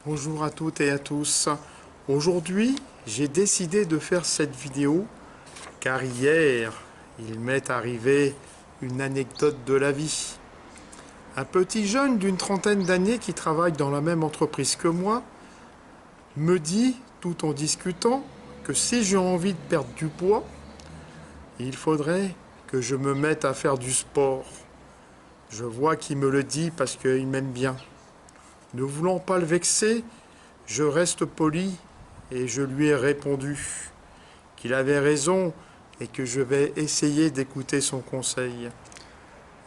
Bonjour à toutes et à tous. Aujourd'hui, j'ai décidé de faire cette vidéo car hier, il m'est arrivé une anecdote de la vie. Un petit jeune d'une trentaine d'années qui travaille dans la même entreprise que moi me dit, tout en discutant, que si j'ai envie de perdre du poids, il faudrait que je me mette à faire du sport. Je vois qu'il me le dit parce qu'il m'aime bien. Ne voulant pas le vexer, je reste poli et je lui ai répondu qu'il avait raison et que je vais essayer d'écouter son conseil.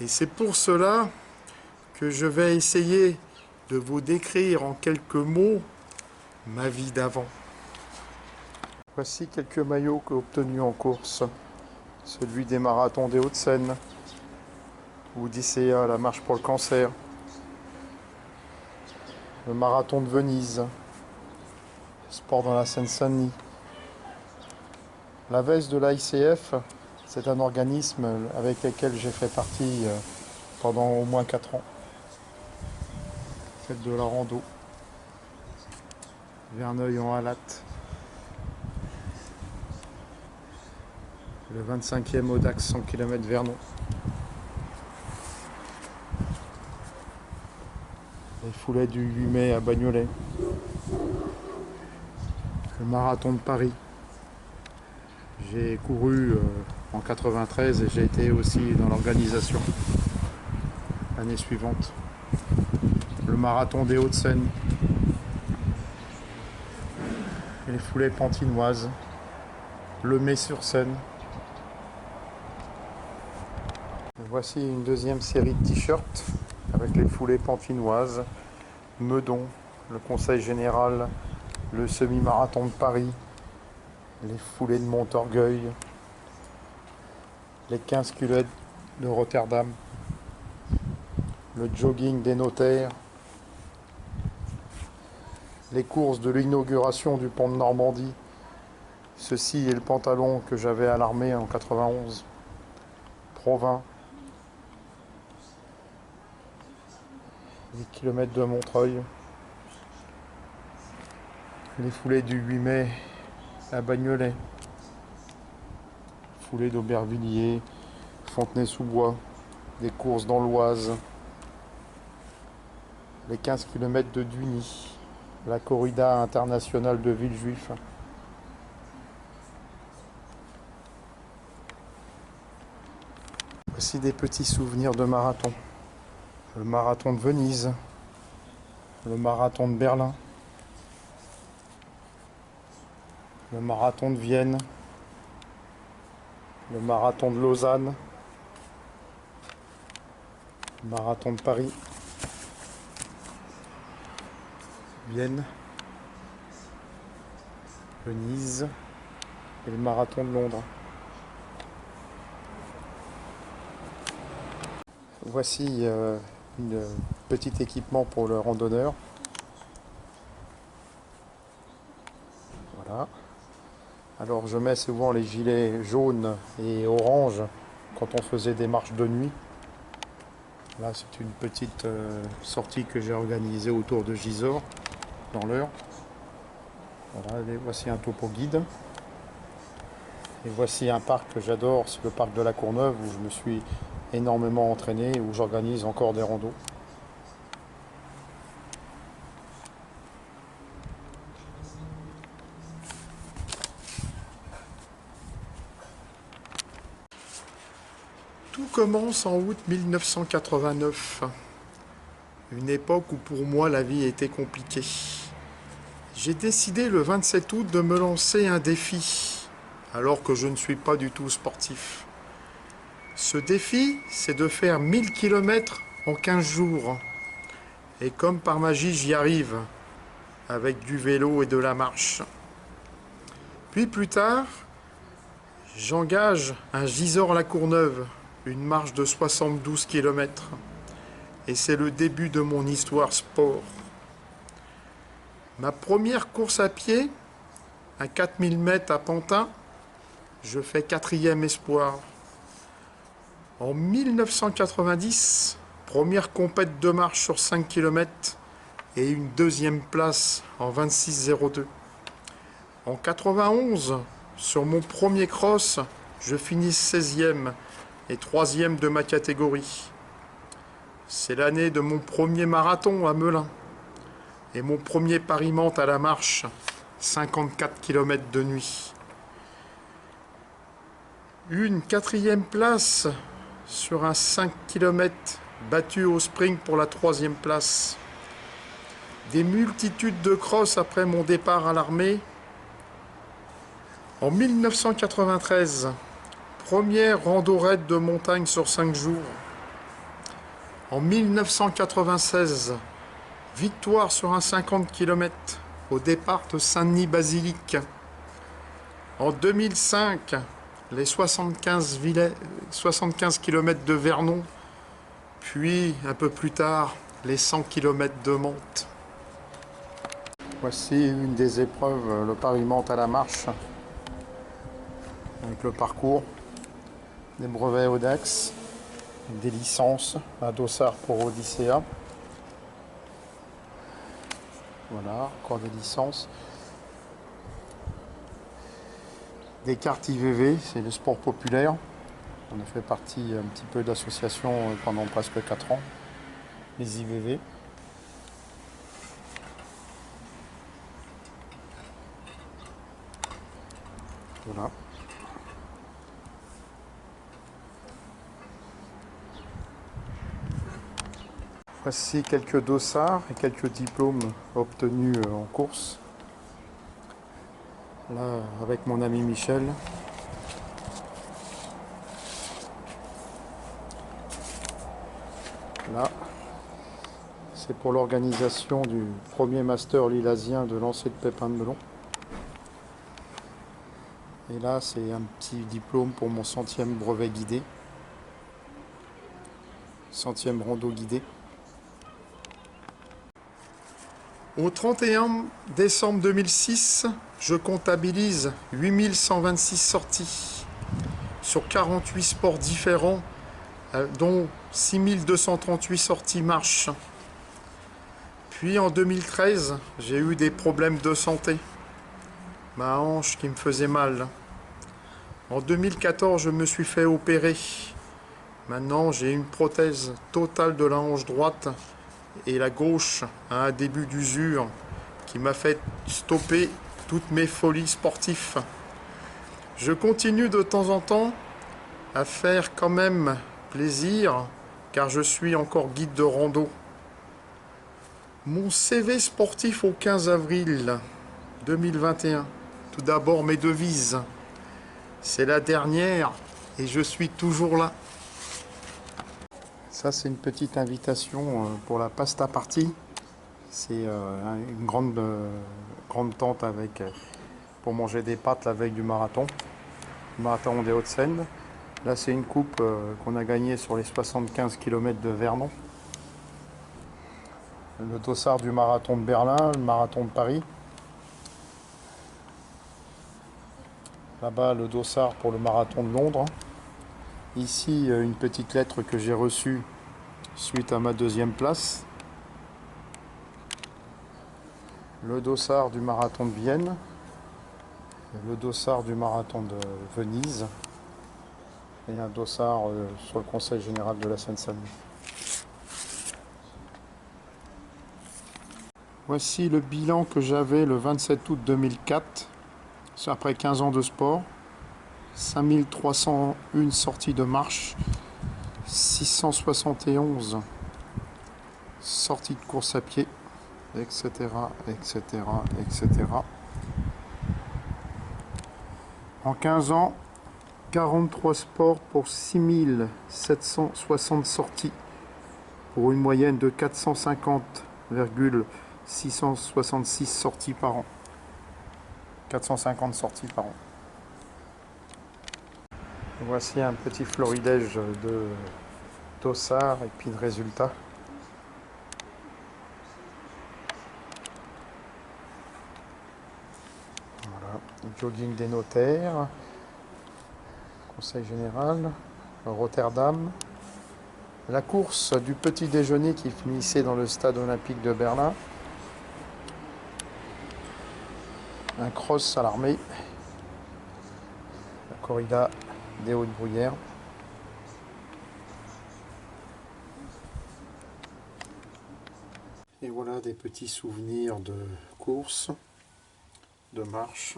Et c'est pour cela que je vais essayer de vous décrire en quelques mots ma vie d'avant. Voici quelques maillots que j'ai obtenus en course. Celui des marathons des Hauts-de-Seine, Odyssea, la marche pour le cancer, le marathon de Venise, sport dans la Seine-Saint-Denis. La veste de l'AICF, c'est un organisme avec lequel j'ai fait partie pendant au moins 4 ans. Faites de la rando. Verneuil en Halatte. Le 25e Audax 100 km Vernon. Les foulées du 8 mai à Bagnolet. Le marathon de Paris. J'ai couru en 93 et j'ai été aussi dans l'organisation l'année suivante. Le marathon des Hauts-de-Seine. Les foulées pantinoises. Le Mai-sur-Seine. Voici une deuxième série de t-shirts avec les foulées pantinoises, Meudon, le Conseil Général, le semi-marathon de Paris, les foulées de Montorgueil, les 15 km de Rotterdam, le jogging des notaires, les courses de l'inauguration du pont de Normandie. Ceci est le pantalon que j'avais à l'armée en 91, Provins. Les kilomètres de Montreuil, les foulées du 8 mai à Bagnolet, foulées d'Aubervilliers, Fontenay-sous-Bois, des courses dans l'Oise, les 15 km de Duny, la corrida internationale de Villejuif. Voici des petits souvenirs de marathon. Le marathon de Venise, le marathon de Berlin, le marathon de Vienne, le marathon de Lausanne, le marathon de Paris, Vienne, Venise et le marathon de Londres. Voici un petit équipement pour le randonneur. Voilà. Alors je mets souvent les gilets jaunes et oranges quand on faisait des marches de nuit. Là c'est une petite sortie que j'ai organisée autour de Gisors, dans l'Eure. Voilà, voici un topo guide. Et voici un parc que j'adore, c'est le parc de la Courneuve où je me suis énormément entraîné, où j'organise encore des randos. Tout commence en août 1989, une époque où pour moi la vie était compliquée. J'ai décidé le 27 août de me lancer un défi, alors que je ne suis pas du tout sportif. Ce défi, c'est de faire 1000 km en 15 jours. Et comme par magie, j'y arrive, avec du vélo et de la marche. Puis plus tard, j'engage un Gisors-la-Courneuve, une marche de 72 km. Et c'est le début de mon histoire sport. Ma première course à pied, à 4000 mètres à Pantin, je fais 4e espoir. En 1990, première compète de marche sur 5 km et une deuxième place en 26,02. En 91, sur mon premier cross, je finis 16e et 3e de ma catégorie. C'est l'année de mon premier marathon à Melun et mon premier Paris-Mantes à la marche, 54 km de nuit. Une 4e place sur un 5 km battu au sprint pour la 3e place. Des multitudes de crosses après mon départ à l'armée. En 1993, première rando raid de montagne sur 5 jours. En 1996, victoire sur un 50 km au départ de Saint-Denis-Basilique. En 2005, les 75 km de Vernon, puis un peu plus tard, les 100 km de Mantes. Voici une des épreuves, le Paris-Mantes à la marche, avec le parcours, des brevets Audax, des licences, un dossard pour Odyssea. Voilà, encore des licences. Des cartes IVV, c'est le sport populaire. On a fait partie un petit peu d'association pendant presque 4 ans. Les IVV. Voilà. Voici quelques dossards et quelques diplômes obtenus en course. Là, avec mon ami Michel. Là, c'est pour l'organisation du premier master lillasien de lancer de pépins de melon. Et là, c'est un petit diplôme pour mon 100e brevet guidé. 100e rando guidé. Au 31 décembre 2006, je comptabilise 8126 sorties sur 48 sports différents, dont 6238 sorties marche. Puis en 2013, j'ai eu des problèmes de santé. Ma hanche qui me faisait mal. En 2014, je me suis fait opérer. Maintenant, j'ai une prothèse totale de la hanche droite et la gauche a un début d'usure qui m'a fait stopper toutes mes folies sportives. Je continue de temps en temps à faire quand même plaisir car je suis encore guide de rando. Mon CV sportif au 15 avril 2021. Tout d'abord mes devises. C'est la dernière et je suis toujours là. Ça, c'est une petite invitation pour la pasta party. C'est une grande tente avec, pour manger des pâtes la veille du marathon des Hauts-de-Seine. Là, c'est une coupe qu'on a gagnée sur les 75 km de Vernon. Le dossard du marathon de Berlin, le marathon de Paris. Là-bas, le dossard pour le marathon de Londres. Ici, une petite lettre que j'ai reçue suite à ma 2e place. Le dossard du marathon de Vienne. Le dossard du marathon de Venise. Et un dossard sur le Conseil général de la Seine-Saint-Denis. Voici le bilan que j'avais le 27 août 2004, après 15 ans de sport. 5301 sorties de marche, 671 sorties de course à pied, etc., etc., etc. En 15 ans, 43 sports pour 6760 sorties, pour une moyenne de 450,666 sorties par an. 450 sorties par an. Voici un petit florilège de dossards et puis de résultats. Voilà, jogging des notaires, Conseil général, Rotterdam. La course du petit déjeuner qui finissait dans le stade olympique de Berlin. un cross à l'armée, la corrida des Hautes-Bruyères. Et voilà des petits souvenirs de course, de marche,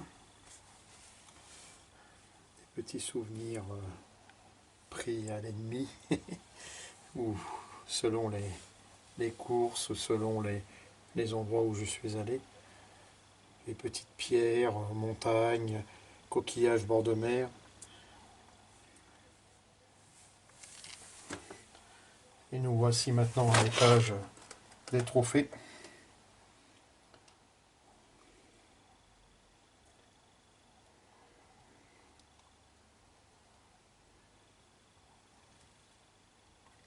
des petits souvenirs pris à l'ennemi, ou selon les courses, selon les endroits où je suis allé. Les petites pierres, montagnes, coquillages bord de mer. Et nous voici maintenant à l'étage des trophées.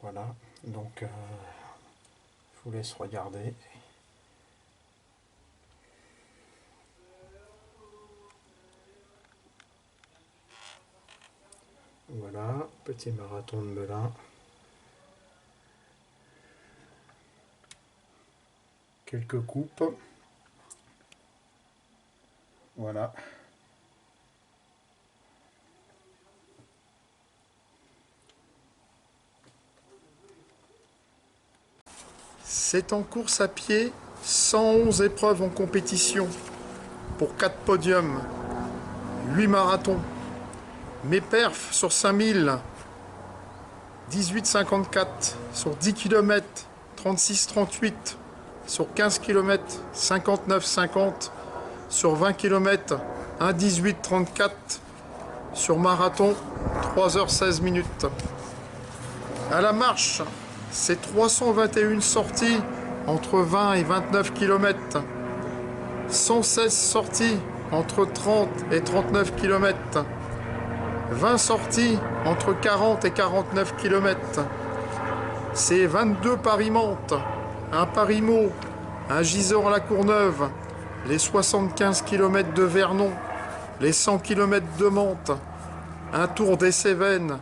Voilà, donc je vous laisse regarder. Voilà, petit marathon de Melun. Quelques coupes. Voilà. C'est en course à pied, 111 épreuves en compétition, pour 4 podiums, 8 marathons. Mes perfs sur 5000, 18,54, sur 10 km, 36,38, sur 15 km, 59,50, sur 20 km, 1,18,34, sur marathon, 3h16 minutes. À la marche, c'est 321 sorties entre 20 et 29 km, 116 sorties entre 30 et 39 km, 20 sorties entre 40 et 49 km. C'est 22 Paris-Mantes, un Paris-Meaux, un Gisors-la-Courneuve, les 75 km de Vernon, les 100 km de Mantes, un tour des Cévennes,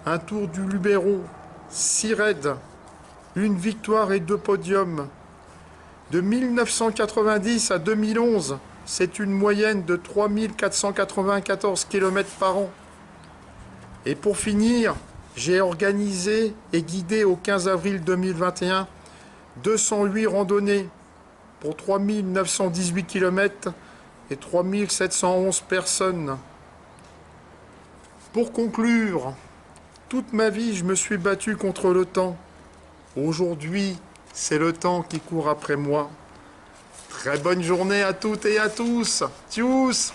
un tour du Luberon, 6 raids, une victoire et 2 podiums. De 1990 à 2011, c'est une moyenne de 3494 km par an. Et pour finir, j'ai organisé et guidé au 15 avril 2021 208 randonnées pour 3918 km et 3711 personnes. Pour conclure, toute ma vie, je me suis battu contre le temps. Aujourd'hui, c'est le temps qui court après moi. Très bonne journée à toutes et à tous. Tchuss!